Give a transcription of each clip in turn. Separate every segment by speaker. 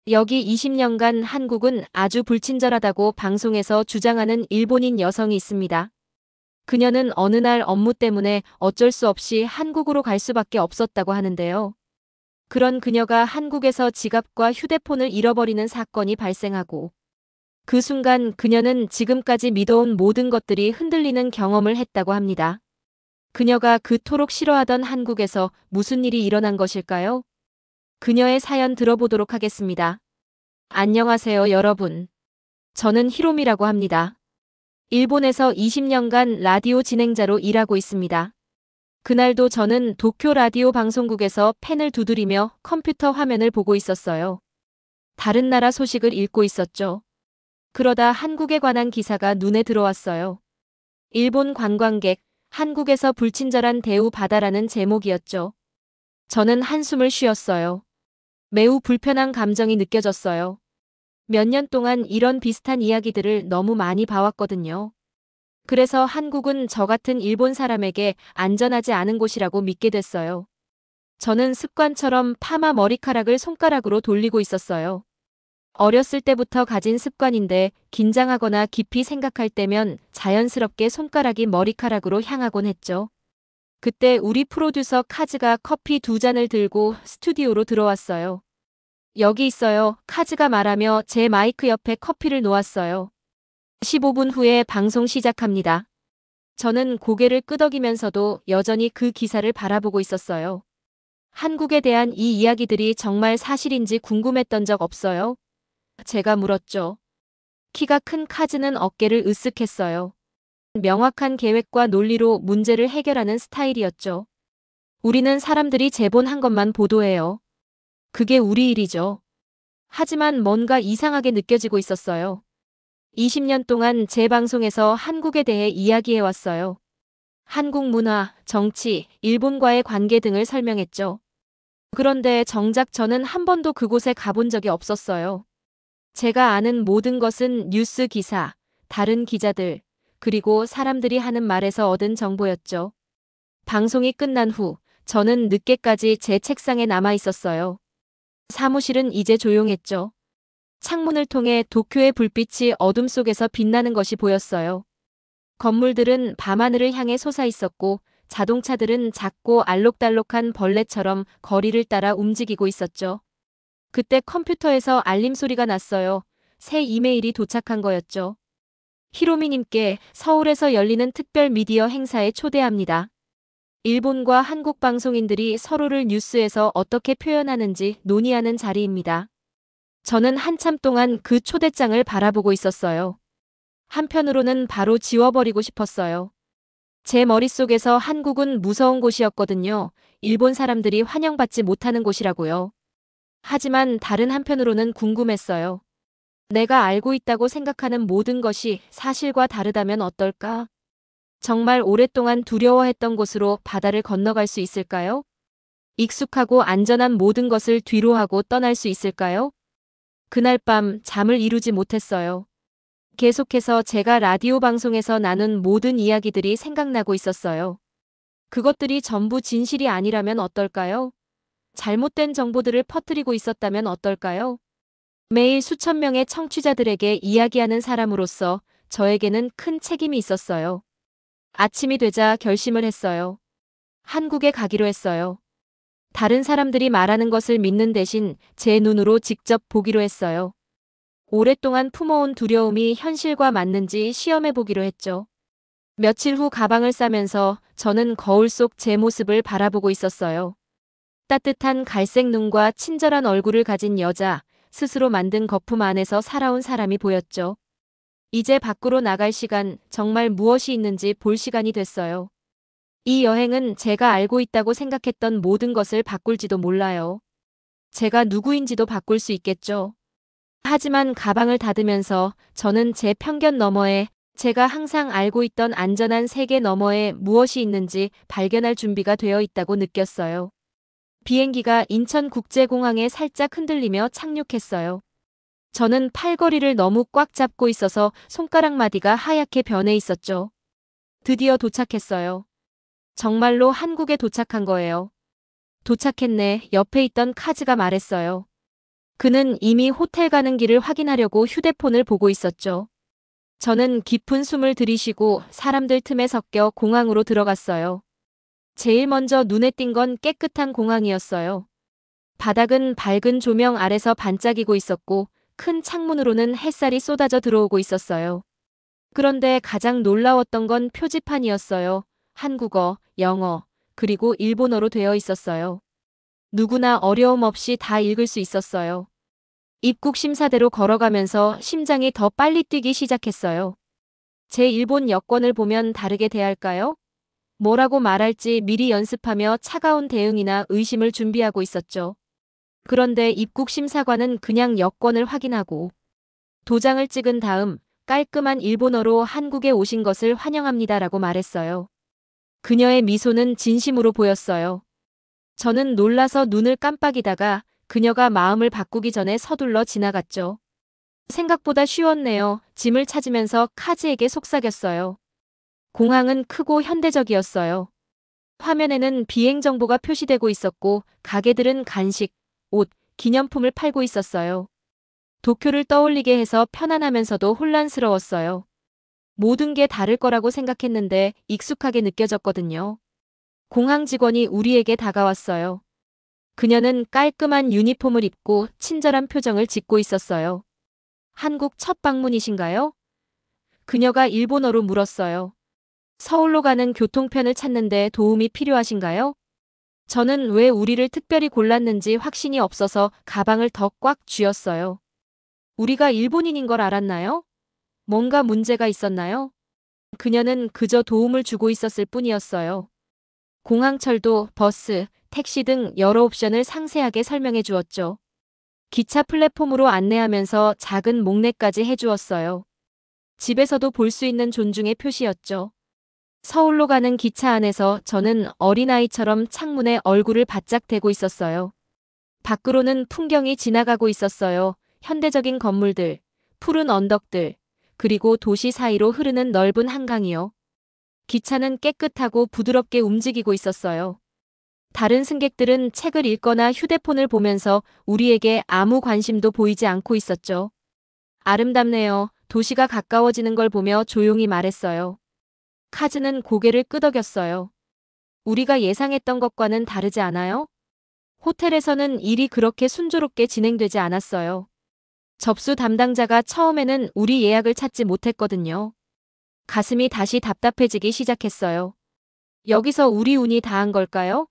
Speaker 1: 여기 20년간 한국은 아주 불친절하다고 방송에서 주장하는 일본인 여성이 있습니다. 그녀는 어느 날 업무 때문에 어쩔 수 없이 한국으로 갈 수밖에 없었다고 하는데요. 그런 그녀가 한국에서 지갑과 휴대폰을 잃어버리는 사건이 발생하고 그 순간 그녀는 지금까지 믿어온 모든 것들이 흔들리는 경험을 했다고 합니다. 그녀가 그토록 싫어하던 한국에서 무슨 일이 일어난 것일까요? 그녀의 사연 들어보도록 하겠습니다. 안녕하세요, 여러분. 저는 히로미라고 합니다. 일본에서 20년간 라디오 진행자로 일하고 있습니다. 그날도 저는 도쿄 라디오 방송국에서 펜을 두드리며 컴퓨터 화면을 보고 있었어요. 다른 나라 소식을 읽고 있었죠. 그러다 한국에 관한 기사가 눈에 들어왔어요. 일본 관광객, 한국에서 불친절한 대우 받아라는 제목이었죠. 저는 한숨을 쉬었어요. 매우 불편한 감정이 느껴졌어요. 몇 년 동안 이런 비슷한 이야기들을 너무 많이 봐왔거든요. 그래서 한국은 저 같은 일본 사람에게 안전하지 않은 곳이라고 믿게 됐어요. 저는 습관처럼 파마 머리카락을 손가락으로 돌리고 있었어요. 어렸을 때부터 가진 습관인데 긴장하거나 깊이 생각할 때면 자연스럽게 손가락이 머리카락으로 향하곤 했죠. 그때 우리 프로듀서 카즈가 커피 2잔을 들고 스튜디오로 들어왔어요. 여기 있어요. 카즈가 말하며 제 마이크 옆에 커피를 놓았어요. 15분 후에 방송 시작합니다. 저는 고개를 끄덕이면서도 여전히 그 기사를 바라보고 있었어요. 한국에 대한 이 이야기들이 정말 사실인지 궁금했던 적 없어요? 제가 물었죠. 키가 큰 카즈는 어깨를 으쓱했어요. 명확한 계획과 논리로 문제를 해결하는 스타일이었죠. 우리는 사람들이 제본한 것만 보도해요. 그게 우리 일이죠. 하지만 뭔가 이상하게 느껴지고 있었어요. 20년 동안 제 방송에서 한국에 대해 이야기해왔어요. 한국 문화, 정치, 일본과의 관계 등을 설명했죠. 그런데 정작 저는 한 번도 그곳에 가본 적이 없었어요. 제가 아는 모든 것은 뉴스 기사, 다른 기자들, 그리고 사람들이 하는 말에서 얻은 정보였죠. 방송이 끝난 후 저는 늦게까지 제 책상에 남아 있었어요. 사무실은 이제 조용했죠. 창문을 통해 도쿄의 불빛이 어둠 속에서 빛나는 것이 보였어요. 건물들은 밤하늘을 향해 솟아 있었고 자동차들은 작고 알록달록한 벌레처럼 거리를 따라 움직이고 있었죠. 그때 컴퓨터에서 알림 소리가 났어요. 새 이메일이 도착한 거였죠. 히로미님께 서울에서 열리는 특별 미디어 행사에 초대합니다. 일본과 한국 방송인들이 서로를 뉴스에서 어떻게 표현하는지 논의하는 자리입니다. 저는 한참 동안 그 초대장을 바라보고 있었어요. 한편으로는 바로 지워버리고 싶었어요. 제 머릿속에서 한국은 무서운 곳이었거든요. 일본 사람들이 환영받지 못하는 곳이라고요. 하지만 다른 한편으로는 궁금했어요. 내가 알고 있다고 생각하는 모든 것이 사실과 다르다면 어떨까? 정말 오랫동안 두려워했던 곳으로 바다를 건너갈 수 있을까요? 익숙하고 안전한 모든 것을 뒤로하고 떠날 수 있을까요? 그날 밤 잠을 이루지 못했어요. 계속해서 제가 라디오 방송에서 나눈 모든 이야기들이 생각나고 있었어요. 그것들이 전부 진실이 아니라면 어떨까요? 잘못된 정보들을 퍼뜨리고 있었다면 어떨까요? 매일 수천 명의 청취자들에게 이야기하는 사람으로서 저에게는 큰 책임이 있었어요. 아침이 되자 결심을 했어요. 한국에 가기로 했어요. 다른 사람들이 말하는 것을 믿는 대신 제 눈으로 직접 보기로 했어요. 오랫동안 품어온 두려움이 현실과 맞는지 시험해 보기로 했죠. 며칠 후 가방을 싸면서 저는 거울 속 제 모습을 바라보고 있었어요. 따뜻한 갈색 눈과 친절한 얼굴을 가진 여자, 스스로 만든 거품 안에서 살아온 사람이 보였죠. 이제 밖으로 나갈 시간, 정말 무엇이 있는지 볼 시간이 됐어요. 이 여행은 제가 알고 있다고 생각했던 모든 것을 바꿀지도 몰라요. 제가 누구인지도 바꿀 수 있겠죠. 하지만 가방을 닫으면서 저는 제 편견 너머에 제가 항상 알고 있던 안전한 세계 너머에 무엇이 있는지 발견할 준비가 되어 있다고 느꼈어요. 비행기가 인천국제공항에 살짝 흔들리며 착륙했어요. 저는 팔걸이를 너무 꽉 잡고 있어서 손가락 마디가 하얗게 변해 있었죠. 드디어 도착했어요. 정말로 한국에 도착한 거예요. 도착했네, 옆에 있던 카즈가 말했어요. 그는 이미 호텔 가는 길을 확인하려고 휴대폰을 보고 있었죠. 저는 깊은 숨을 들이쉬고 사람들 틈에 섞여 공항으로 들어갔어요. 제일 먼저 눈에 띈 건 깨끗한 공항이었어요. 바닥은 밝은 조명 아래서 반짝이고 있었고 큰 창문으로는 햇살이 쏟아져 들어오고 있었어요. 그런데 가장 놀라웠던 건 표지판이었어요. 한국어, 영어, 그리고 일본어로 되어 있었어요. 누구나 어려움 없이 다 읽을 수 있었어요. 입국 심사대로 걸어가면서 심장이 더 빨리 뛰기 시작했어요. 제 일본 여권을 보면 다르게 대할까요? 뭐라고 말할지 미리 연습하며 차가운 대응이나 의심을 준비하고 있었죠. 그런데 입국 심사관은 그냥 여권을 확인하고 도장을 찍은 다음 깔끔한 일본어로 한국에 오신 것을 환영합니다라고 말했어요. 그녀의 미소는 진심으로 보였어요. 저는 놀라서 눈을 깜빡이다가 그녀가 마음을 바꾸기 전에 서둘러 지나갔죠. 생각보다 쉬웠네요. 짐을 찾으면서 카즈에게 속삭였어요. 공항은 크고 현대적이었어요. 화면에는 비행 정보가 표시되고 있었고 가게들은 간식, 옷, 기념품을 팔고 있었어요. 도쿄를 떠올리게 해서 편안하면서도 혼란스러웠어요. 모든 게 다를 거라고 생각했는데 익숙하게 느껴졌거든요. 공항 직원이 우리에게 다가왔어요. 그녀는 깔끔한 유니폼을 입고 친절한 표정을 짓고 있었어요. 한국 첫 방문이신가요? 그녀가 일본어로 물었어요. 서울로 가는 교통편을 찾는데 도움이 필요하신가요? 저는 왜 우리를 특별히 골랐는지 확신이 없어서 가방을 더 꽉 쥐었어요. 우리가 일본인인 걸 알았나요? 뭔가 문제가 있었나요? 그녀는 그저 도움을 주고 있었을 뿐이었어요. 공항철도, 버스, 택시 등 여러 옵션을 상세하게 설명해 주었죠. 기차 플랫폼으로 안내하면서 작은 목례까지 해주었어요. 집에서도 볼 수 있는 존중의 표시였죠. 서울로 가는 기차 안에서 저는 어린아이처럼 창문에 얼굴을 바짝 대고 있었어요. 밖으로는 풍경이 지나가고 있었어요. 현대적인 건물들, 푸른 언덕들, 그리고 도시 사이로 흐르는 넓은 한강이요. 기차는 깨끗하고 부드럽게 움직이고 있었어요. 다른 승객들은 책을 읽거나 휴대폰을 보면서 우리에게 아무 관심도 보이지 않고 있었죠. 아름답네요. 도시가 가까워지는 걸 보며 조용히 말했어요. 카즈는 고개를 끄덕였어요. 우리가 예상했던 것과는 다르지 않아요? 호텔에서는 일이 그렇게 순조롭게 진행되지 않았어요. 접수 담당자가 처음에는 우리 예약을 찾지 못했거든요. 가슴이 다시 답답해지기 시작했어요. 여기서 우리 운이 다한 걸까요?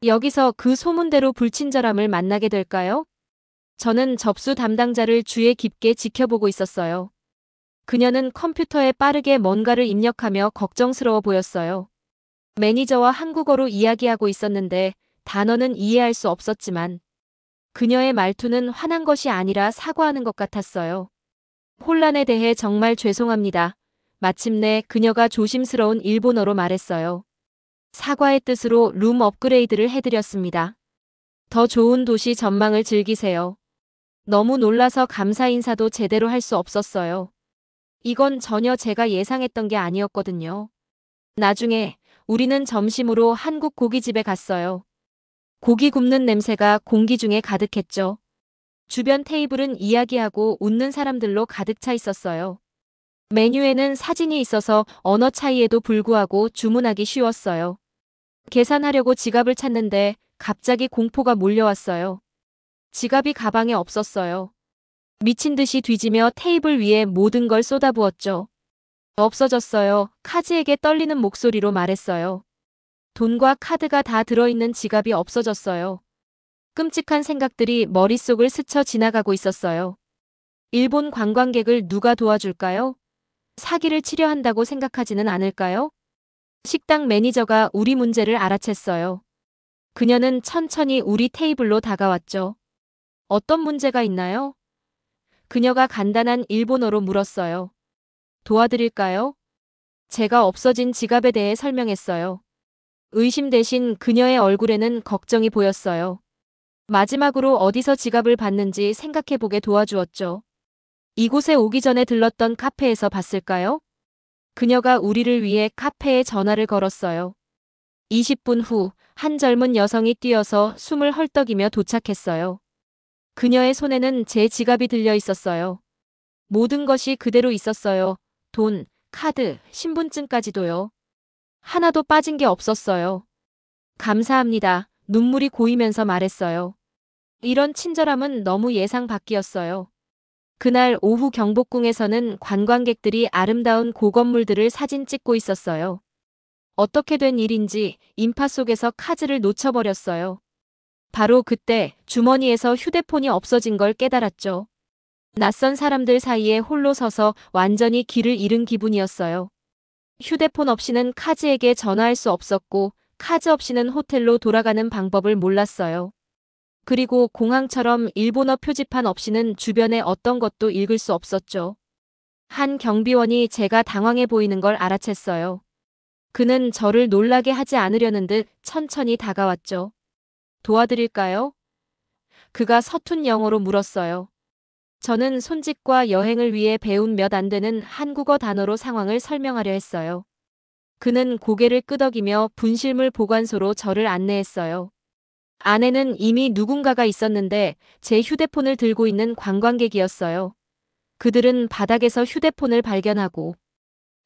Speaker 1: 여기서 그 소문대로 불친절함을 만나게 될까요? 저는 접수 담당자를 주의 깊게 지켜보고 있었어요. 그녀는 컴퓨터에 빠르게 뭔가를 입력하며 걱정스러워 보였어요. 매니저와 한국어로 이야기하고 있었는데 단어는 이해할 수 없었지만 그녀의 말투는 화난 것이 아니라 사과하는 것 같았어요. 혼란에 대해 정말 죄송합니다. 마침내 그녀가 조심스러운 일본어로 말했어요. 사과의 뜻으로 룸 업그레이드를 해드렸습니다. 더 좋은 도시 전망을 즐기세요. 너무 놀라서 감사 인사도 제대로 할 수 없었어요. 이건 전혀 제가 예상했던 게 아니었거든요. 나중에 우리는 점심으로 한국 고깃집에 갔어요. 고기 굽는 냄새가 공기 중에 가득했죠. 주변 테이블은 이야기하고 웃는 사람들로 가득 차 있었어요. 메뉴에는 사진이 있어서 언어 차이에도 불구하고 주문하기 쉬웠어요. 계산하려고 지갑을 찾는데 갑자기 공포가 몰려왔어요. 지갑이 가방에 없었어요. 미친 듯이 뒤지며 테이블 위에 모든 걸 쏟아부었죠. 없어졌어요. 카즈에게 떨리는 목소리로 말했어요. 돈과 카드가 다 들어있는 지갑이 없어졌어요. 끔찍한 생각들이 머릿속을 스쳐 지나가고 있었어요. 일본 관광객을 누가 도와줄까요? 사기를 치려 한다고 생각하지는 않을까요? 식당 매니저가 우리 문제를 알아챘어요. 그녀는 천천히 우리 테이블로 다가왔죠. 어떤 문제가 있나요? 그녀가 간단한 일본어로 물었어요. 도와드릴까요? 제가 없어진 지갑에 대해 설명했어요. 의심 대신 그녀의 얼굴에는 걱정이 보였어요. 마지막으로 어디서 지갑을 봤는지 생각해보게 도와주었죠. 이곳에 오기 전에 들렀던 카페에서 봤을까요? 그녀가 우리를 위해 카페에 전화를 걸었어요. 20분 후 한 젊은 여성이 뛰어서 숨을 헐떡이며 도착했어요. 그녀의 손에는 제 지갑이 들려 있었어요. 모든 것이 그대로 있었어요. 돈, 카드, 신분증까지도요. 하나도 빠진 게 없었어요. 감사합니다. 눈물이 고이면서 말했어요. 이런 친절함은 너무 예상 밖이었어요. 그날 오후 경복궁에서는 관광객들이 아름다운 고건물들을 사진 찍고 있었어요. 어떻게 된 일인지 인파 속에서 카드를 놓쳐버렸어요. 바로 그때 주머니에서 휴대폰이 없어진 걸 깨달았죠. 낯선 사람들 사이에 홀로 서서 완전히 길을 잃은 기분이었어요. 휴대폰 없이는 카즈에게 전화할 수 없었고 카즈 없이는 호텔로 돌아가는 방법을 몰랐어요. 그리고 공항처럼 일본어 표지판 없이는 주변에 어떤 것도 읽을 수 없었죠. 한 경비원이 제가 당황해 보이는 걸 알아챘어요. 그는 저를 놀라게 하지 않으려는 듯 천천히 다가왔죠. 도와드릴까요? 그가 서툰 영어로 물었어요. 저는 손짓과 여행을 위해 배운 몇 안 되는 한국어 단어로 상황을 설명하려 했어요. 그는 고개를 끄덕이며 분실물 보관소로 저를 안내했어요. 안에는 이미 누군가가 있었는데 제 휴대폰을 들고 있는 관광객이었어요. 그들은 바닥에서 휴대폰을 발견하고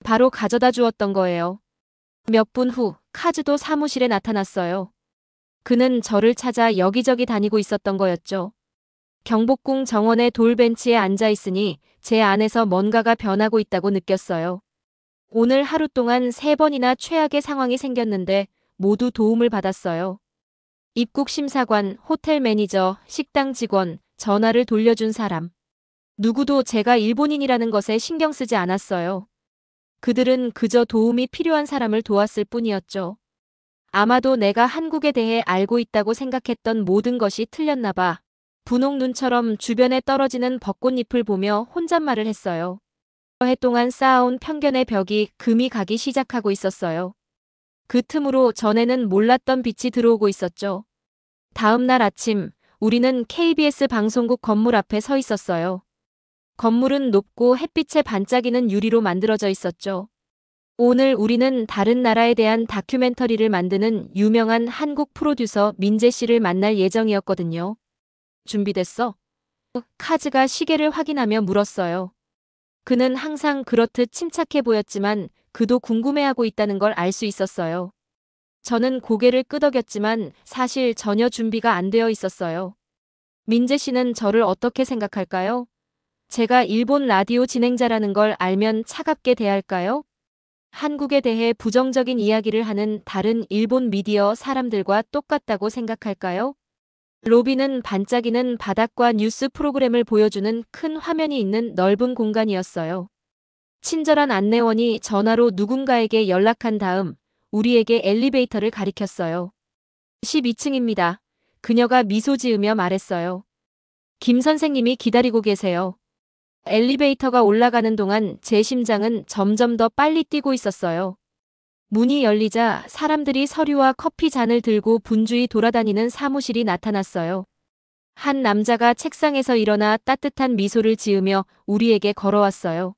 Speaker 1: 바로 가져다 주었던 거예요. 몇 분 후 카즈도 사무실에 나타났어요. 그는 저를 찾아 여기저기 다니고 있었던 거였죠. 경복궁 정원의 돌벤치에 앉아 있으니 제 안에서 뭔가가 변하고 있다고 느꼈어요. 오늘 하루 동안 3번이나 최악의 상황이 생겼는데 모두 도움을 받았어요. 입국 심사관, 호텔 매니저, 식당 직원, 전화를 돌려준 사람. 누구도 제가 일본인이라는 것에 신경 쓰지 않았어요. 그들은 그저 도움이 필요한 사람을 도왔을 뿐이었죠. 아마도 내가 한국에 대해 알고 있다고 생각했던 모든 것이 틀렸나 봐. 분홍 눈처럼 주변에 떨어지는 벚꽃잎을 보며 혼잣말을 했어요. 여러 해 동안 쌓아온 편견의 벽이 금이 가기 시작하고 있었어요. 그 틈으로 전에는 몰랐던 빛이 들어오고 있었죠. 다음 날 아침, 우리는 KBS 방송국 건물 앞에 서 있었어요. 건물은 높고 햇빛에 반짝이는 유리로 만들어져 있었죠. 오늘 우리는 다른 나라에 대한 다큐멘터리를 만드는 유명한 한국 프로듀서 민재 씨를 만날 예정이었거든요. 준비됐어? 카즈가 시계를 확인하며 물었어요. 그는 항상 그렇듯 침착해 보였지만 그도 궁금해하고 있다는 걸 알 수 있었어요. 저는 고개를 끄덕였지만 사실 전혀 준비가 안 되어 있었어요. 민재 씨는 저를 어떻게 생각할까요? 제가 일본 라디오 진행자라는 걸 알면 차갑게 대할까요? 한국에 대해 부정적인 이야기를 하는 다른 일본 미디어 사람들과 똑같다고 생각할까요? 로비는 반짝이는 바닥과 뉴스 프로그램을 보여주는 큰 화면이 있는 넓은 공간이었어요. 친절한 안내원이 전화로 누군가에게 연락한 다음 우리에게 엘리베이터를 가리켰어요. 12층입니다. 그녀가 미소 지으며 말했어요. 김 선생님이 기다리고 계세요. 엘리베이터가 올라가는 동안 제 심장은 점점 더 빨리 뛰고 있었어요. 문이 열리자 사람들이 서류와 커피 잔을 들고 분주히 돌아다니는 사무실이 나타났어요. 한 남자가 책상에서 일어나 따뜻한 미소를 지으며 우리에게 걸어왔어요.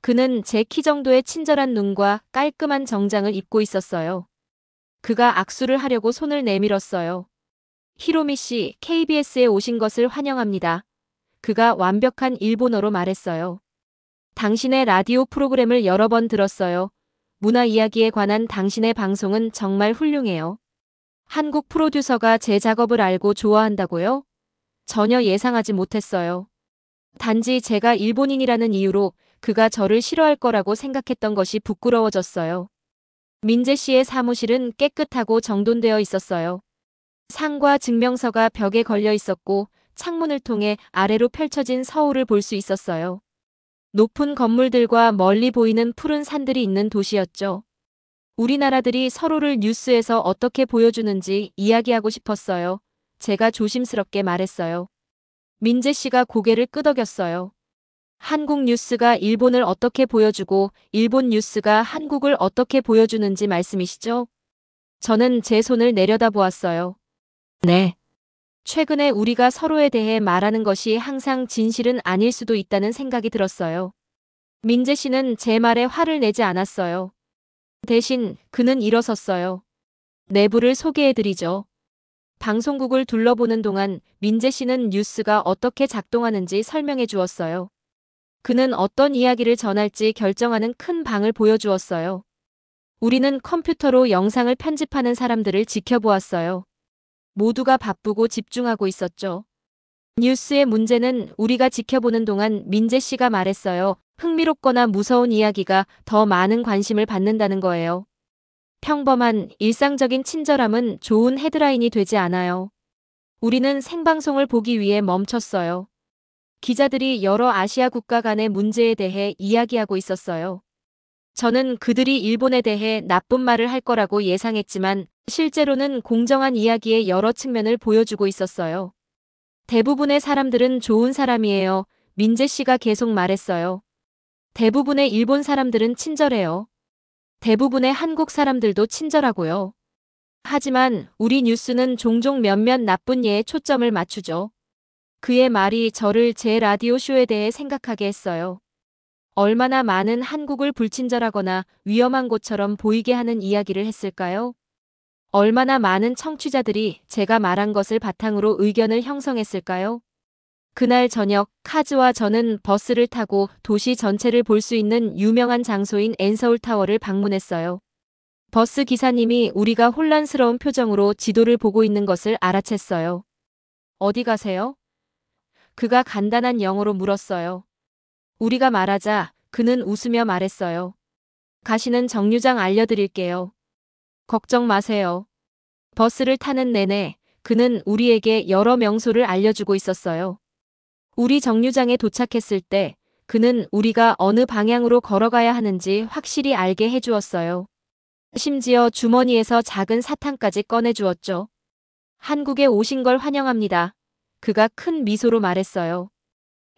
Speaker 1: 그는 제 키 정도의 친절한 눈과 깔끔한 정장을 입고 있었어요. 그가 악수를 하려고 손을 내밀었어요. 히로미 씨, KBS에 오신 것을 환영합니다. 그가 완벽한 일본어로 말했어요. 당신의 라디오 프로그램을 여러 번 들었어요. 문화 이야기에 관한 당신의 방송은 정말 훌륭해요. 한국 프로듀서가 제 작업을 알고 좋아한다고요? 전혀 예상하지 못했어요. 단지 제가 일본인이라는 이유로 그가 저를 싫어할 거라고 생각했던 것이 부끄러워졌어요. 민재 씨의 사무실은 깨끗하고 정돈되어 있었어요. 상과 증명서가 벽에 걸려 있었고 창문을 통해 아래로 펼쳐진 서울을 볼 수 있었어요. 높은 건물들과 멀리 보이는 푸른 산들이 있는 도시였죠. 우리나라들이 서로를 뉴스에서 어떻게 보여주는지 이야기하고 싶었어요. 제가 조심스럽게 말했어요. 민재 씨가 고개를 끄덕였어요. 한국 뉴스가 일본을 어떻게 보여주고 일본 뉴스가 한국을 어떻게 보여주는지 말씀이시죠? 저는 제 손을 내려다보았어요. 네. 최근에 우리가 서로에 대해 말하는 것이 항상 진실은 아닐 수도 있다는 생각이 들었어요. 민재 씨는 제 말에 화를 내지 않았어요. 대신 그는 일어섰어요. 내부를 소개해드리죠. 방송국을 둘러보는 동안 민재 씨는 뉴스가 어떻게 작동하는지 설명해 주었어요. 그는 어떤 이야기를 전할지 결정하는 큰 방을 보여주었어요. 우리는 컴퓨터로 영상을 편집하는 사람들을 지켜보았어요. 모두가 바쁘고 집중하고 있었죠. 뉴스의 문제는 우리가 지켜보는 동안 민재 씨가 말했어요. 흥미롭거나 무서운 이야기가 더 많은 관심을 받는다는 거예요. 평범한 일상적인 친절함은 좋은 헤드라인이 되지 않아요. 우리는 생방송을 보기 위해 멈췄어요. 기자들이 여러 아시아 국가 간의 문제에 대해 이야기하고 있었어요. 저는 그들이 일본에 대해 나쁜 말을 할 거라고 예상했지만 실제로는 공정한 이야기의 여러 측면을 보여주고 있었어요. 대부분의 사람들은 좋은 사람이에요. 민재 씨가 계속 말했어요. 대부분의 일본 사람들은 친절해요. 대부분의 한국 사람들도 친절하고요. 하지만 우리 뉴스는 종종 몇몇 나쁜 예에 초점을 맞추죠. 그의 말이 저를 제 라디오 쇼에 대해 생각하게 했어요. 얼마나 많은 한국을 불친절하거나 위험한 곳처럼 보이게 하는 이야기를 했을까요? 얼마나 많은 청취자들이 제가 말한 것을 바탕으로 의견을 형성했을까요? 그날 저녁 카즈와 저는 버스를 타고 도시 전체를 볼 수 있는 유명한 장소인 엔서울타워를 방문했어요. 버스 기사님이 우리가 혼란스러운 표정으로 지도를 보고 있는 것을 알아챘어요. 어디 가세요? 그가 간단한 영어로 물었어요. 우리가 말하자 그는 웃으며 말했어요. 가시는 정류장 알려드릴게요. 걱정 마세요. 버스를 타는 내내 그는 우리에게 여러 명소를 알려주고 있었어요. 우리 정류장에 도착했을 때 그는 우리가 어느 방향으로 걸어가야 하는지 확실히 알게 해주었어요. 심지어 주머니에서 작은 사탕까지 꺼내주었죠. 한국에 오신 걸 환영합니다. 그가 큰 미소로 말했어요.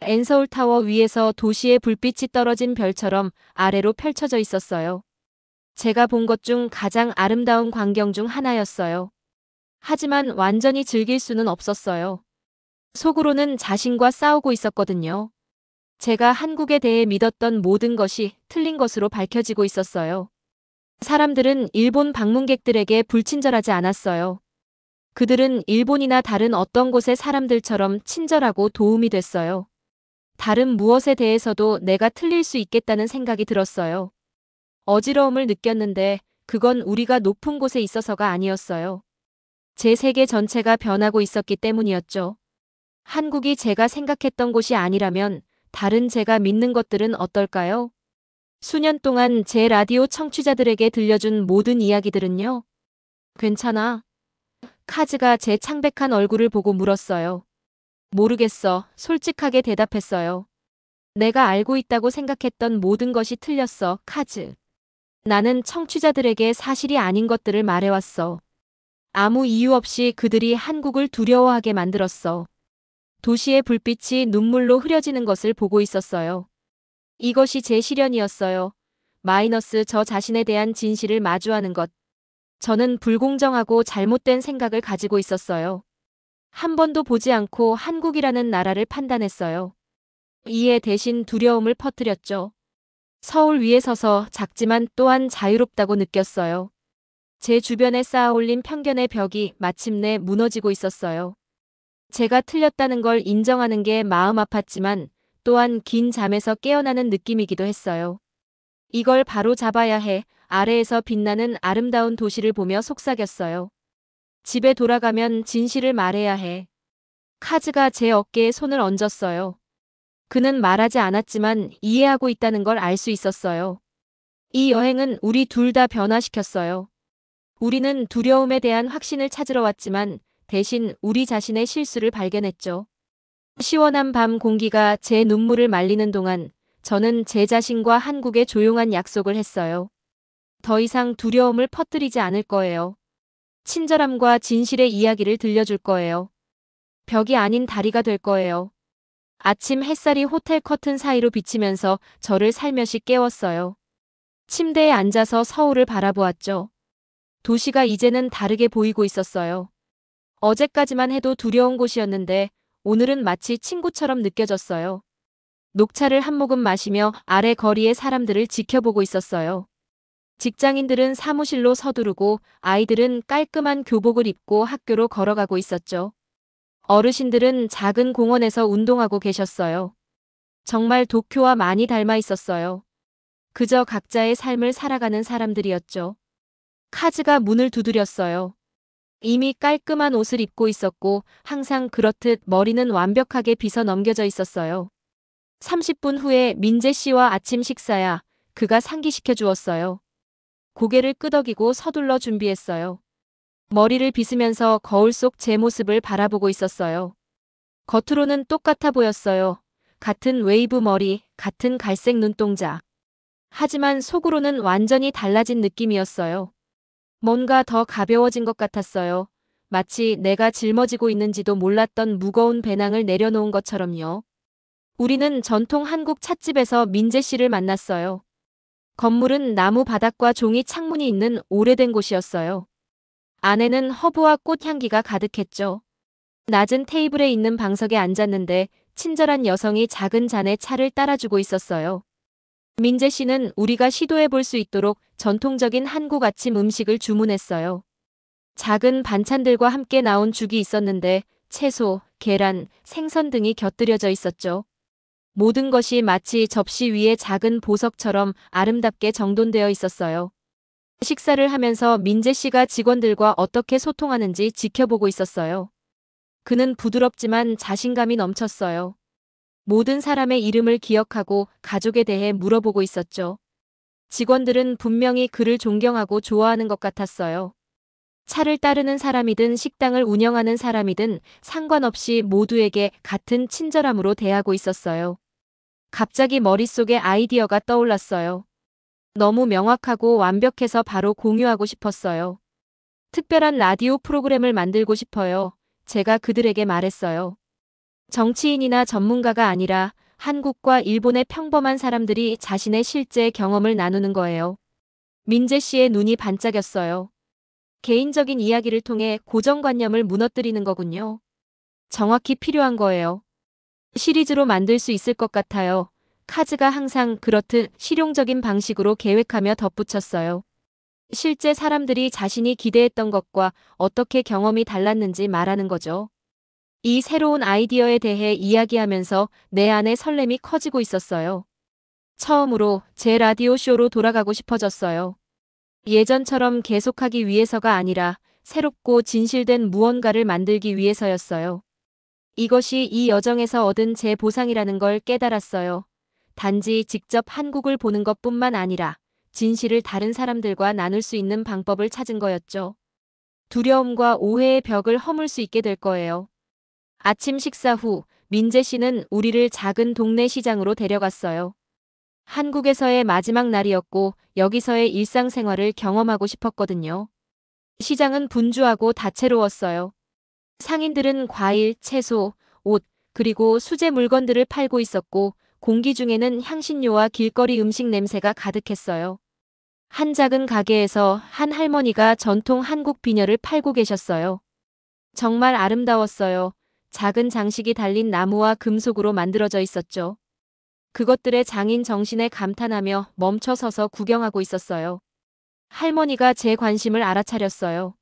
Speaker 1: 엔서울타워 위에서 도시의 불빛이 떨어진 별처럼 아래로 펼쳐져 있었어요. 제가 본 것 중 가장 아름다운 광경 중 하나였어요. 하지만 완전히 즐길 수는 없었어요. 속으로는 자신과 싸우고 있었거든요. 제가 한국에 대해 믿었던 모든 것이 틀린 것으로 밝혀지고 있었어요. 사람들은 일본 방문객들에게 불친절하지 않았어요. 그들은 일본이나 다른 어떤 곳의 사람들처럼 친절하고 도움이 됐어요. 다른 무엇에 대해서도 내가 틀릴 수 있겠다는 생각이 들었어요. 어지러움을 느꼈는데 그건 우리가 높은 곳에 있어서가 아니었어요. 제 세계 전체가 변하고 있었기 때문이었죠. 한국이 제가 생각했던 곳이 아니라면 다른 제가 믿는 것들은 어떨까요? 수년 동안 제 라디오 청취자들에게 들려준 모든 이야기들은요? 괜찮아? 카즈가 제 창백한 얼굴을 보고 물었어요. 모르겠어. 솔직하게 대답했어요. 내가 알고 있다고 생각했던 모든 것이 틀렸어, 카즈. 나는 청취자들에게 사실이 아닌 것들을 말해왔어. 아무 이유 없이 그들이 한국을 두려워하게 만들었어. 도시의 불빛이 눈물로 흐려지는 것을 보고 있었어요. 이것이 제 시련이었어요. 마이너스 저 자신에 대한 진실을 마주하는 것. 저는 불공정하고 잘못된 생각을 가지고 있었어요. 한 번도 보지 않고 한국이라는 나라를 판단했어요. 이에 대신 두려움을 퍼뜨렸죠. 서울 위에 서서 작지만 또한 자유롭다고 느꼈어요. 제 주변에 쌓아올린 편견의 벽이 마침내 무너지고 있었어요. 제가 틀렸다는 걸 인정하는 게 마음 아팠지만 또한 긴 잠에서 깨어나는 느낌이기도 했어요. 이걸 바로 잡아야 해. 아래에서 빛나는 아름다운 도시를 보며 속삭였어요. 집에 돌아가면 진실을 말해야 해. 카즈가 제 어깨에 손을 얹었어요. 그는 말하지 않았지만 이해하고 있다는 걸 알 수 있었어요. 이 여행은 우리 둘 다 변화시켰어요. 우리는 두려움에 대한 확신을 찾으러 왔지만 대신 우리 자신의 실수를 발견했죠. 시원한 밤 공기가 제 눈물을 말리는 동안 저는 제 자신과 한국에 조용한 약속을 했어요. 더 이상 두려움을 퍼뜨리지 않을 거예요. 친절함과 진실의 이야기를 들려줄 거예요. 벽이 아닌 다리가 될 거예요. 아침 햇살이 호텔 커튼 사이로 비치면서 저를 살며시 깨웠어요. 침대에 앉아서 서울을 바라보았죠. 도시가 이제는 다르게 보이고 있었어요. 어제까지만 해도 두려운 곳이었는데 오늘은 마치 친구처럼 느껴졌어요. 녹차를 한 모금 마시며 아래 거리의 사람들을 지켜보고 있었어요. 직장인들은 사무실로 서두르고 아이들은 깔끔한 교복을 입고 학교로 걸어가고 있었죠. 어르신들은 작은 공원에서 운동하고 계셨어요. 정말 도쿄와 많이 닮아 있었어요. 그저 각자의 삶을 살아가는 사람들이었죠. 카즈가 문을 두드렸어요. 이미 깔끔한 옷을 입고 있었고 항상 그렇듯 머리는 완벽하게 빗어 넘겨져 있었어요. 30분 후에 민재 씨와 아침 식사야. 그가 상기시켜 주었어요. 고개를 끄덕이고 서둘러 준비했어요. 머리를 빗으면서 거울 속 제 모습을 바라보고 있었어요. 겉으로는 똑같아 보였어요. 같은 웨이브 머리, 같은 갈색 눈동자. 하지만 속으로는 완전히 달라진 느낌이었어요. 뭔가 더 가벼워진 것 같았어요. 마치 내가 짊어지고 있는지도 몰랐던 무거운 배낭을 내려놓은 것처럼요. 우리는 전통 한국 찻집에서 민재 씨를 만났어요. 건물은 나무 바닥과 종이 창문이 있는 오래된 곳이었어요. 안에는 허브와 꽃향기가 가득했죠. 낮은 테이블에 있는 방석에 앉았는데 친절한 여성이 작은 잔에 차를 따라주고 있었어요. 민재 씨는 우리가 시도해 볼 수 있도록 전통적인 한국 아침 음식을 주문했어요. 작은 반찬들과 함께 나온 죽이 있었는데 채소, 계란, 생선 등이 곁들여져 있었죠. 모든 것이 마치 접시 위에 작은 보석처럼 아름답게 정돈되어 있었어요. 식사를 하면서 민재 씨가 직원들과 어떻게 소통하는지 지켜보고 있었어요. 그는 부드럽지만 자신감이 넘쳤어요. 모든 사람의 이름을 기억하고 가족에 대해 물어보고 있었죠. 직원들은 분명히 그를 존경하고 좋아하는 것 같았어요. 차를 따르는 사람이든 식당을 운영하는 사람이든 상관없이 모두에게 같은 친절함으로 대하고 있었어요. 갑자기 머릿속에 아이디어가 떠올랐어요. 너무 명확하고 완벽해서 바로 공유하고 싶었어요. 특별한 라디오 프로그램을 만들고 싶어요. 제가 그들에게 말했어요. 정치인이나 전문가가 아니라 한국과 일본의 평범한 사람들이 자신의 실제 경험을 나누는 거예요. 민재 씨의 눈이 반짝였어요. 개인적인 이야기를 통해 고정관념을 무너뜨리는 거군요. 정확히 필요한 거예요. 시리즈로 만들 수 있을 것 같아요. 카즈가 항상 그렇듯 실용적인 방식으로 계획하며 덧붙였어요. 실제 사람들이 자신이 기대했던 것과 어떻게 경험이 달랐는지 말하는 거죠. 이 새로운 아이디어에 대해 이야기하면서 내 안의 설렘이 커지고 있었어요. 처음으로 제 라디오 쇼로 돌아가고 싶어졌어요. 예전처럼 계속하기 위해서가 아니라 새롭고 진실된 무언가를 만들기 위해서였어요. 이것이 이 여정에서 얻은 제 보상이라는 걸 깨달았어요. 단지 직접 한국을 보는 것뿐만 아니라 진실을 다른 사람들과 나눌 수 있는 방법을 찾은 거였죠. 두려움과 오해의 벽을 허물 수 있게 될 거예요. 아침 식사 후 민재 씨는 우리를 작은 동네 시장으로 데려갔어요. 한국에서의 마지막 날이었고 여기서의 일상생활을 경험하고 싶었거든요. 시장은 분주하고 다채로웠어요. 상인들은 과일, 채소, 옷, 그리고 수제 물건들을 팔고 있었고 공기 중에는 향신료와 길거리 음식 냄새가 가득했어요. 한 작은 가게에서 한 할머니가 전통 한국 비녀를 팔고 계셨어요. 정말 아름다웠어요. 작은 장식이 달린 나무와 금속으로 만들어져 있었죠. 그것들의 장인 정신에 감탄하며 멈춰 서서 구경하고 있었어요. 할머니가 제 관심을 알아차렸어요.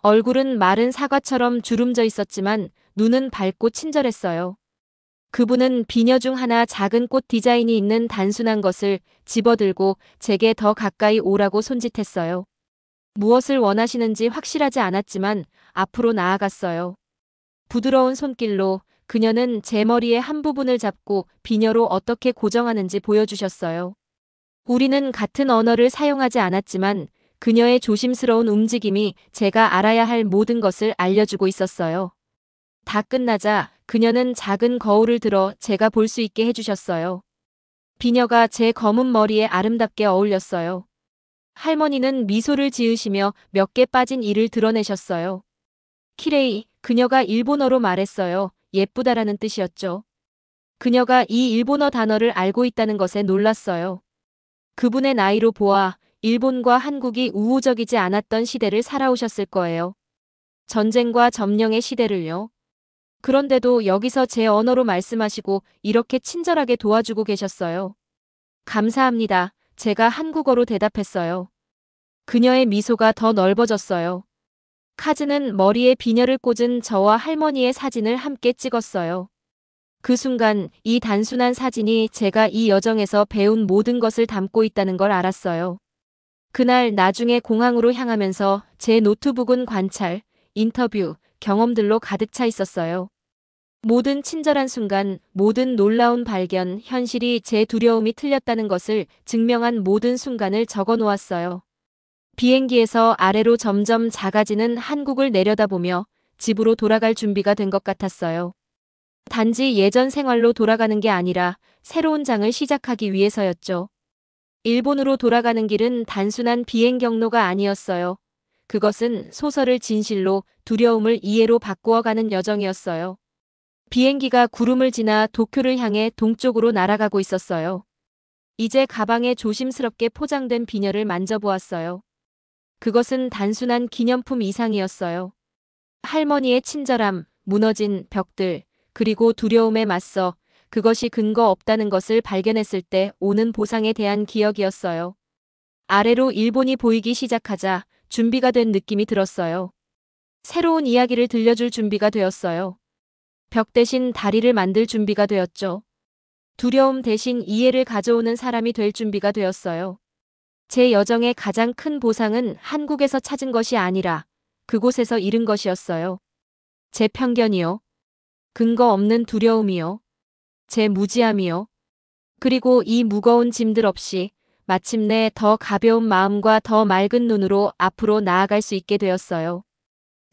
Speaker 1: 얼굴은 마른 사과처럼 주름져 있었지만 눈은 밝고 친절했어요. 그분은 비녀 중 하나 작은 꽃 디자인이 있는 단순한 것을 집어들고 제게 더 가까이 오라고 손짓했어요. 무엇을 원하시는지 확실하지 않았지만 앞으로 나아갔어요. 부드러운 손길로 그녀는 제 머리의 한 부분을 잡고 비녀로 어떻게 고정하는지 보여주셨어요. 우리는 같은 언어를 사용하지 않았지만 그녀의 조심스러운 움직임이 제가 알아야 할 모든 것을 알려주고 있었어요. 다 끝나자 그녀는 작은 거울을 들어 제가 볼 수 있게 해주셨어요. 비녀가 제 검은 머리에 아름답게 어울렸어요. 할머니는 미소를 지으시며 몇 개 빠진 이를 드러내셨어요. 키레이, 그녀가 일본어로 말했어요. 예쁘다라는 뜻이었죠. 그녀가 이 일본어 단어를 알고 있다는 것에 놀랐어요. 그분의 나이로 보아 일본과 한국이 우호적이지 않았던 시대를 살아오셨을 거예요. 전쟁과 점령의 시대를요. 그런데도 여기서 제 언어로 말씀하시고 이렇게 친절하게 도와주고 계셨어요. 감사합니다. 제가 한국어로 대답했어요. 그녀의 미소가 더 넓어졌어요. 카즈는 머리에 비녀를 꽂은 저와 할머니의 사진을 함께 찍었어요. 그 순간 이 단순한 사진이 제가 이 여정에서 배운 모든 것을 담고 있다는 걸 알았어요. 그날 나중에 공항으로 향하면서 제 노트북은 관찰, 인터뷰, 경험들로 가득 차 있었어요. 모든 친절한 순간, 모든 놀라운 발견, 현실이 제 두려움이 틀렸다는 것을 증명한 모든 순간을 적어 놓았어요. 비행기에서 아래로 점점 작아지는 한국을 내려다보며 집으로 돌아갈 준비가 된 것 같았어요. 단지 예전 생활로 돌아가는 게 아니라 새로운 장을 시작하기 위해서였죠. 일본으로 돌아가는 길은 단순한 비행 경로가 아니었어요. 그것은 소설을 진실로, 두려움을 이해로 바꾸어가는 여정이었어요. 비행기가 구름을 지나 도쿄를 향해 동쪽으로 날아가고 있었어요. 이제 가방에 조심스럽게 포장된 비녀를 만져보았어요. 그것은 단순한 기념품 이상이었어요. 할머니의 친절함, 무너진 벽들, 그리고 두려움에 맞서 그것이 근거 없다는 것을 발견했을 때 오는 보상에 대한 기억이었어요. 아래로 일본이 보이기 시작하자 준비가 된 느낌이 들었어요. 새로운 이야기를 들려줄 준비가 되었어요. 벽 대신 다리를 만들 준비가 되었죠. 두려움 대신 이해를 가져오는 사람이 될 준비가 되었어요. 제 여정의 가장 큰 보상은 한국에서 찾은 것이 아니라 그곳에서 잃은 것이었어요. 제 편견이요. 근거 없는 두려움이요. 제 무지함이요. 그리고 이 무거운 짐들 없이 마침내 더 가벼운 마음과 더 맑은 눈으로 앞으로 나아갈 수 있게 되었어요.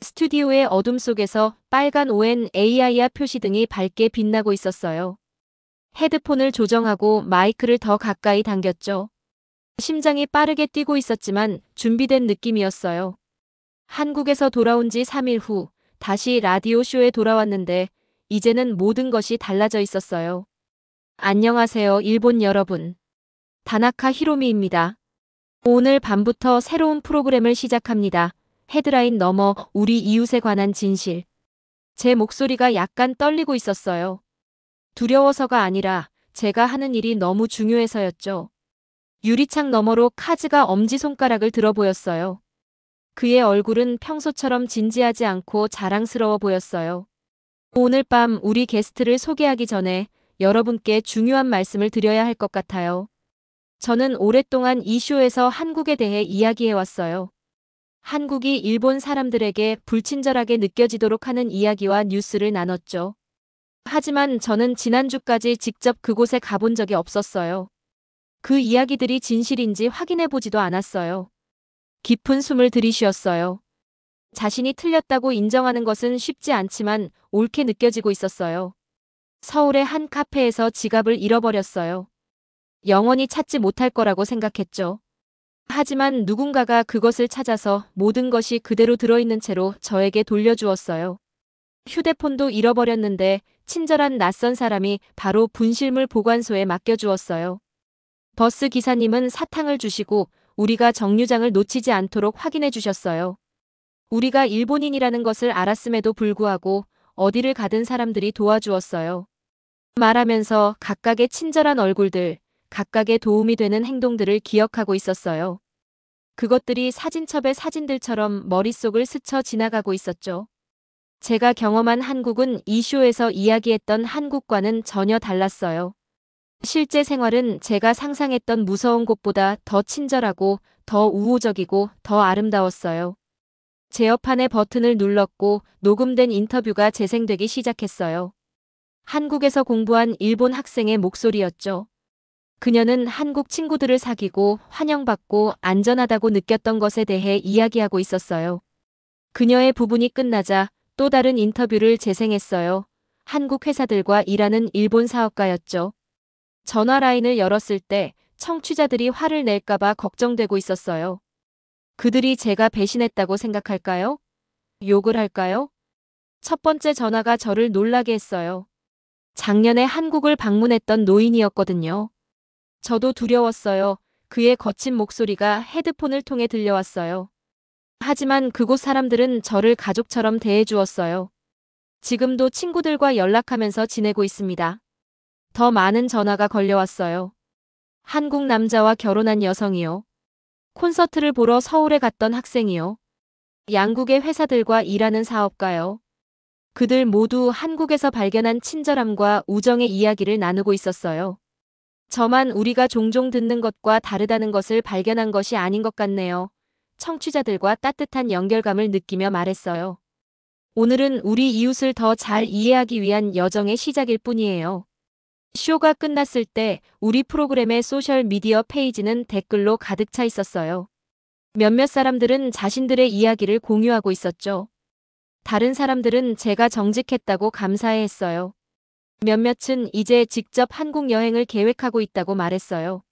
Speaker 1: 스튜디오의 어둠 속에서 빨간 ONAIR 표시등이 밝게 빛나고 있었어요. 헤드폰을 조정하고 마이크를 더 가까이 당겼죠. 심장이 빠르게 뛰고 있었지만 준비된 느낌이었어요. 한국에서 돌아온 지 3일 후 다시 라디오쇼에 돌아왔는데 이제는 모든 것이 달라져 있었어요. 안녕하세요, 일본 여러분. 다나카 히로미입니다. 오늘 밤부터 새로운 프로그램을 시작합니다. 헤드라인 너머 우리 이웃에 관한 진실. 제 목소리가 약간 떨리고 있었어요. 두려워서가 아니라 제가 하는 일이 너무 중요해서였죠. 유리창 너머로 카즈가 엄지손가락을 들어 보였어요. 그의 얼굴은 평소처럼 진지하지 않고 자랑스러워 보였어요. 오늘 밤 우리 게스트를 소개하기 전에 여러분께 중요한 말씀을 드려야 할 것 같아요. 저는 오랫동안 이 쇼에서 한국에 대해 이야기해왔어요. 한국이 일본 사람들에게 불친절하게 느껴지도록 하는 이야기와 뉴스를 나눴죠. 하지만 저는 지난주까지 직접 그곳에 가본 적이 없었어요. 그 이야기들이 진실인지 확인해보지도 않았어요. 깊은 숨을 들이쉬었어요. 자신이 틀렸다고 인정하는 것은 쉽지 않지만 옳게 느껴지고 있었어요. 서울의 한 카페에서 지갑을 잃어버렸어요. 영원히 찾지 못할 거라고 생각했죠. 하지만 누군가가 그것을 찾아서 모든 것이 그대로 들어있는 채로 저에게 돌려주었어요. 휴대폰도 잃어버렸는데 친절한 낯선 사람이 바로 분실물 보관소에 맡겨주었어요. 버스 기사님은 사탕을 주시고 우리가 정류장을 놓치지 않도록 확인해 주셨어요. 우리가 일본인이라는 것을 알았음에도 불구하고 어디를 가든 사람들이 도와주었어요. 말하면서 각각의 친절한 얼굴들, 각각의 도움이 되는 행동들을 기억하고 있었어요. 그것들이 사진첩의 사진들처럼 머릿속을 스쳐 지나가고 있었죠. 제가 경험한 한국은 이 쇼에서 이야기했던 한국과는 전혀 달랐어요. 실제 생활은 제가 상상했던 무서운 곳보다 더 친절하고 더 우호적이고 더 아름다웠어요. 제어판의 버튼을 눌렀고 녹음된 인터뷰가 재생되기 시작했어요. 한국에서 공부한 일본 학생의 목소리였죠. 그녀는 한국 친구들을 사귀고 환영받고 안전하다고 느꼈던 것에 대해 이야기하고 있었어요. 그녀의 부분이 끝나자 또 다른 인터뷰를 재생했어요. 한국 회사들과 일하는 일본 사업가였죠. 전화 라인을 열었을 때 청취자들이 화를 낼까봐 걱정되고 있었어요. 그들이 제가 배신했다고 생각할까요? 욕을 할까요? 첫 번째 전화가 저를 놀라게 했어요. 작년에 한국을 방문했던 노인이었거든요. 저도 두려웠어요. 그의 거친 목소리가 헤드폰을 통해 들려왔어요. 하지만 그곳 사람들은 저를 가족처럼 대해주었어요. 지금도 친구들과 연락하면서 지내고 있습니다. 더 많은 전화가 걸려왔어요. 한국 남자와 결혼한 여성이요. 콘서트를 보러 서울에 갔던 학생이요. 양국의 회사들과 일하는 사업가요. 그들 모두 한국에서 발견한 친절함과 우정의 이야기를 나누고 있었어요. 저만 우리가 종종 듣는 것과 다르다는 것을 발견한 것이 아닌 것 같네요. 청취자들과 따뜻한 연결감을 느끼며 말했어요. 오늘은 우리 이웃을 더 잘 이해하기 위한 여정의 시작일 뿐이에요. 쇼가 끝났을 때 우리 프로그램의 소셜미디어 페이지는 댓글로 가득 차 있었어요. 몇몇 사람들은 자신들의 이야기를 공유하고 있었죠. 다른 사람들은 제가 정직했다고 감사해했어요. 몇몇은 이제 직접 한국 여행을 계획하고 있다고 말했어요.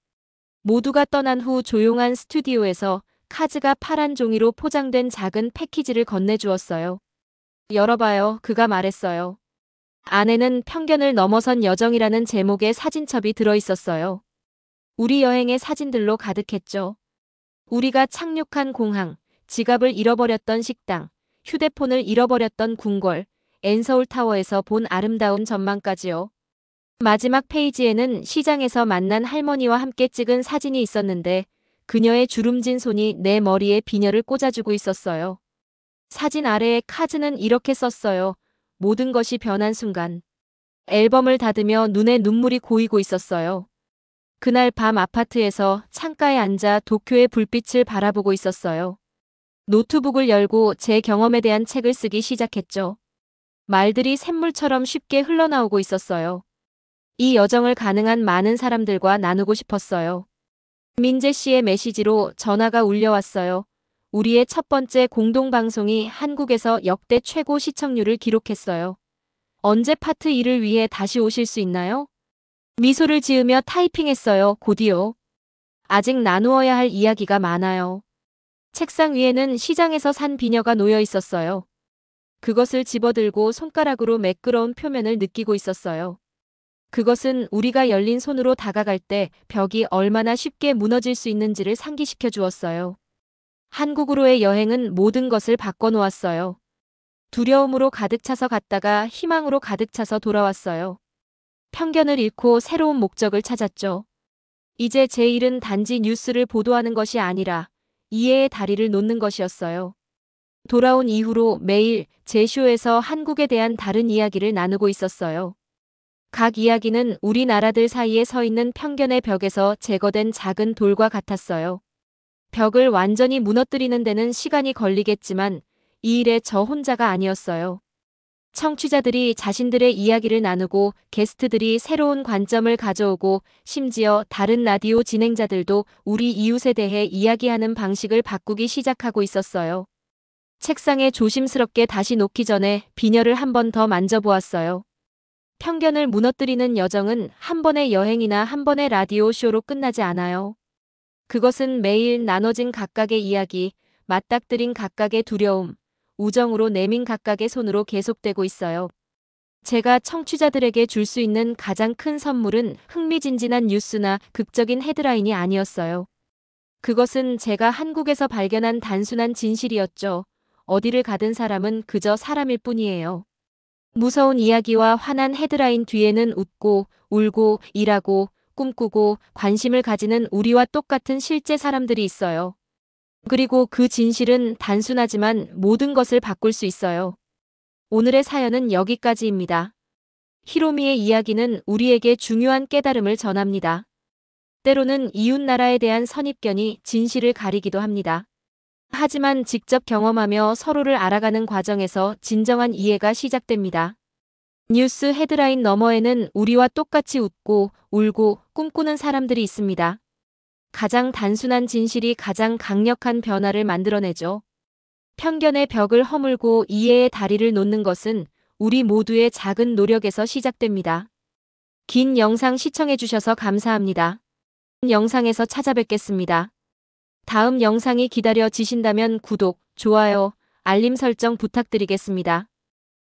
Speaker 1: 모두가 떠난 후 조용한 스튜디오에서 카즈가 파란 종이로 포장된 작은 패키지를 건네주었어요. 열어봐요. 그가 말했어요. 안에는 편견을 넘어선 여정이라는 제목의 사진첩이 들어있었어요. 우리 여행의 사진들로 가득했죠. 우리가 착륙한 공항, 지갑을 잃어버렸던 식당, 휴대폰을 잃어버렸던 궁궐, 엔서울타워에서 본 아름다운 전망까지요. 마지막 페이지에는 시장에서 만난 할머니와 함께 찍은 사진이 있었는데 그녀의 주름진 손이 내 머리에 비녀를 꽂아주고 있었어요. 사진 아래에 카즈는 이렇게 썼어요. 모든 것이 변한 순간. 앨범을 닫으며 눈에 눈물이 고이고 있었어요. 그날 밤 아파트에서 창가에 앉아 도쿄의 불빛을 바라보고 있었어요. 노트북을 열고 제 경험에 대한 책을 쓰기 시작했죠. 말들이 샘물처럼 쉽게 흘러나오고 있었어요. 이 여정을 가능한 많은 사람들과 나누고 싶었어요. 민재 씨의 메시지로 전화가 울려왔어요. 우리의 첫 번째 공동방송이 한국에서 역대 최고 시청률을 기록했어요. 언제 파트 2를 위해 다시 오실 수 있나요? 미소를 지으며 타이핑했어요. 곧이요. 아직 나누어야 할 이야기가 많아요. 책상 위에는 시장에서 산 비녀가 놓여 있었어요. 그것을 집어들고 손가락으로 매끄러운 표면을 느끼고 있었어요. 그것은 우리가 열린 손으로 다가갈 때 벽이 얼마나 쉽게 무너질 수 있는지를 상기시켜 주었어요. 한국으로의 여행은 모든 것을 바꿔놓았어요. 두려움으로 가득 차서 갔다가 희망으로 가득 차서 돌아왔어요. 편견을 잃고 새로운 목적을 찾았죠. 이제 제 일은 단지 뉴스를 보도하는 것이 아니라 이해의 다리를 놓는 것이었어요. 돌아온 이후로 매일 제 쇼에서 한국에 대한 다른 이야기를 나누고 있었어요. 각 이야기는 우리 나라들 사이에 서 있는 편견의 벽에서 제거된 작은 돌과 같았어요. 벽을 완전히 무너뜨리는 데는 시간이 걸리겠지만 이 일에 저 혼자가 아니었어요. 청취자들이 자신들의 이야기를 나누고 게스트들이 새로운 관점을 가져오고 심지어 다른 라디오 진행자들도 우리 이웃에 대해 이야기하는 방식을 바꾸기 시작하고 있었어요. 책상에 조심스럽게 다시 놓기 전에 비녀를 한 번 더 만져보았어요. 편견을 무너뜨리는 여정은 한 번의 여행이나 한 번의 라디오 쇼로 끝나지 않아요. 그것은 매일 나눠진 각각의 이야기, 맞닥뜨린 각각의 두려움, 우정으로 내민 각각의 손으로 계속되고 있어요. 제가 청취자들에게 줄 수 있는 가장 큰 선물은 흥미진진한 뉴스나 극적인 헤드라인이 아니었어요. 그것은 제가 한국에서 발견한 단순한 진실이었죠. 어디를 가든 사람은 그저 사람일 뿐이에요. 무서운 이야기와 환한 헤드라인 뒤에는 웃고, 울고, 일하고, 꿈꾸고 관심을 가지는 우리와 똑같은 실제 사람들이 있어요. 그리고 그 진실은 단순하지만 모든 것을 바꿀 수 있어요. 오늘의 사연은 여기까지입니다. 히로미의 이야기는 우리에게 중요한 깨달음을 전합니다. 때로는 이웃나라에 대한 선입견이 진실을 가리기도 합니다. 하지만 직접 경험하며 서로를 알아가는 과정에서 진정한 이해가 시작됩니다. 뉴스 헤드라인 너머에는 우리와 똑같이 웃고, 울고, 꿈꾸는 사람들이 있습니다. 가장 단순한 진실이 가장 강력한 변화를 만들어내죠. 편견의 벽을 허물고 이해의 다리를 놓는 것은 우리 모두의 작은 노력에서 시작됩니다. 긴 영상 시청해주셔서 감사합니다. 영상에서 찾아뵙겠습니다. 다음 영상이 기다려지신다면 구독, 좋아요, 알림 설정 부탁드리겠습니다.